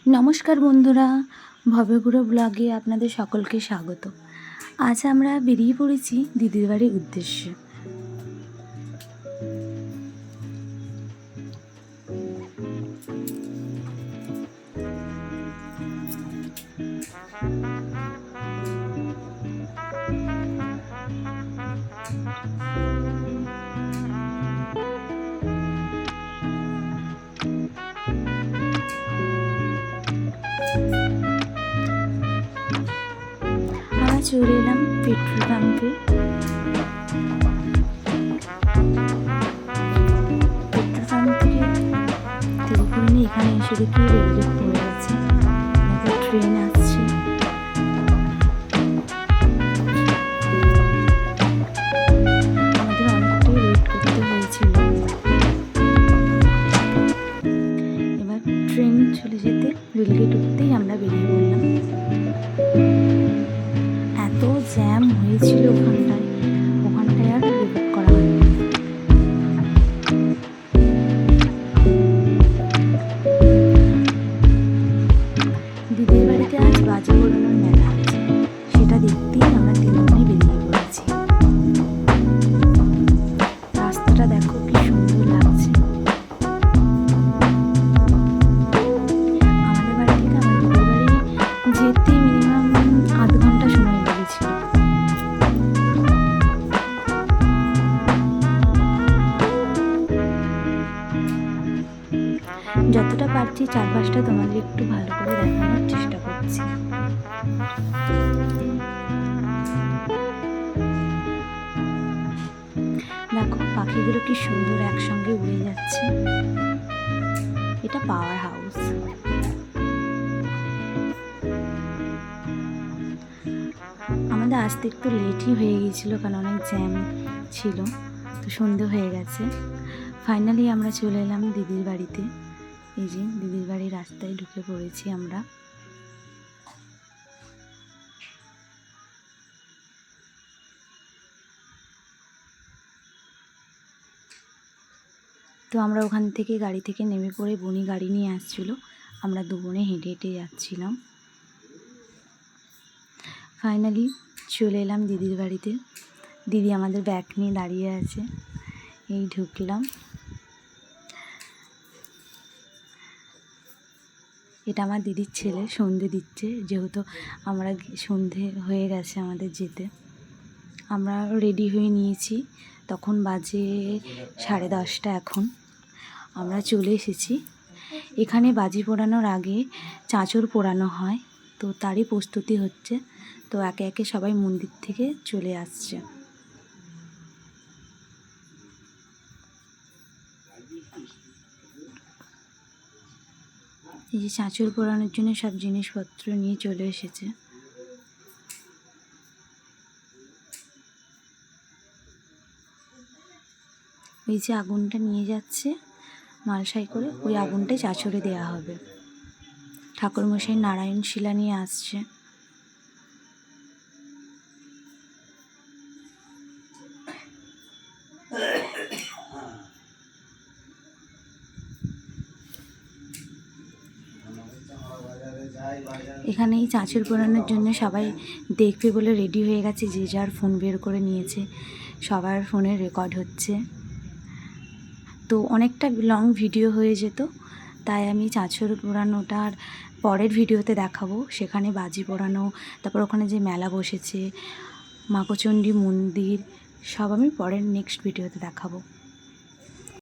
নমস্কার বন্ধুরা, ভবেগুড়ো ব্লগে আপনাদের সকলকে স্বাগত। আজ আমরা বেরিয়ে পড়েছি দিদির বাড়ির উদ্দেশ্যে। আমরা চলে এলাম পেট্রোল পাম্পে। পেট্রোল পাম্প থেকে তেল করে নিয়ে এখানে এসে দেখি রেলগেট পড়ে গেছে, ট্রেন আসছে। আমাদের অনেকটাই ওয়েট করতে হয়েছিল। এবার ট্রেন চলে যেতে রেলগেট উঠতেই আমরা বেরিয়ে পড়লাম। এত জ্যাম হয়েছিল ওখানটায় আর রেকর্ড করা হয়নি। দিদির বাড়িতে আজ বাজি পোড়ানোর মেলা আছে, সেটা দেখতেই আমরা তিনজনেই বেরিয়ে পড়েছি। রাস্তাটা দেখো কি সুন্দর লাগছে। আমাদের বাড়ি থেকে আমাদের বাড়ি যেতে মিনিমাম আধ ঘন্টা সময় লেগেছিল। যতটা পারছি চারপাশটা তোমাদের একটু ভালো করে দেখানোর চেষ্টা করছি। দেখো পাখিগুলো কি সুন্দর একসঙ্গে উড়ে যাচ্ছে। এটা পাওয়ার হাউস। আমাদের আসতে একটু লেটই হয়ে গিয়েছিল, কারণ অনেক জ্যাম ছিল, তো সন্ধে হয়ে গেছে। ফাইনালি আমরা চলে এলাম দিদির বাড়িতে। এই যে দিদির বাড়ির রাস্তায় ঢুকে পড়েছি আমরা। তো আমরা ওখান থেকে গাড়ি থেকে নেমে পড়ে বনি গাড়ি নিয়ে আসছিলো, আমরা দু বোনে হেঁটে হেঁটে যাচ্ছিলাম। ফাইনালি চলে এলাম দিদির বাড়িতে। দিদি আমাদের ব্যাগ নিয়ে দাঁড়িয়ে আছে। এই ঢুকলাম। এটা আমার দিদির ছেলে, সন্ধে দিচ্ছে, যেহেতু আমরা সন্ধে হয়ে গেছে আমাদের যেতে। আমরা রেডি হয়ে নিয়েছি, তখন বাজে 10:30। এখন আমরা চলে এসেছি। এখানে বাজি পোড়ানোর আগে চাঁচর পোড়ানো হয়, তো তারই প্রস্তুতি হচ্ছে। তো একে একে সবাই মন্দির থেকে চলে আসছে। এই যে চাঁচর পোড়ানোর জন্য সব জিনিসপত্র নিয়ে চলে এসেছে। এই যে আগুনটা নিয়ে যাচ্ছে মালসাই করে, ওই আগুনটাই চাঁচরে দেওয়া হবে। ঠাকুরমশাই নারায়ণ শিলা নিয়ে আসছে। এখানে এই চাঁচর পোড়ানোর জন্য সবাই দেখবে বলে রেডি হয়ে গেছে, যে যার ফোন বের করে নিয়েছে, সবার ফোনে রেকর্ড হচ্ছে। তো অনেকটা লং ভিডিও হয়ে যেত, তাই আমি চাঁচর পোড়ানোটার পরের ভিডিওতে দেখাবো। সেখানে বাজি পোড়ানো, তারপর ওখানে যে মেলা বসেছে, মাকচণ্ডী মন্দির, সব আমি পরের নেক্সট ভিডিওতে দেখাবো।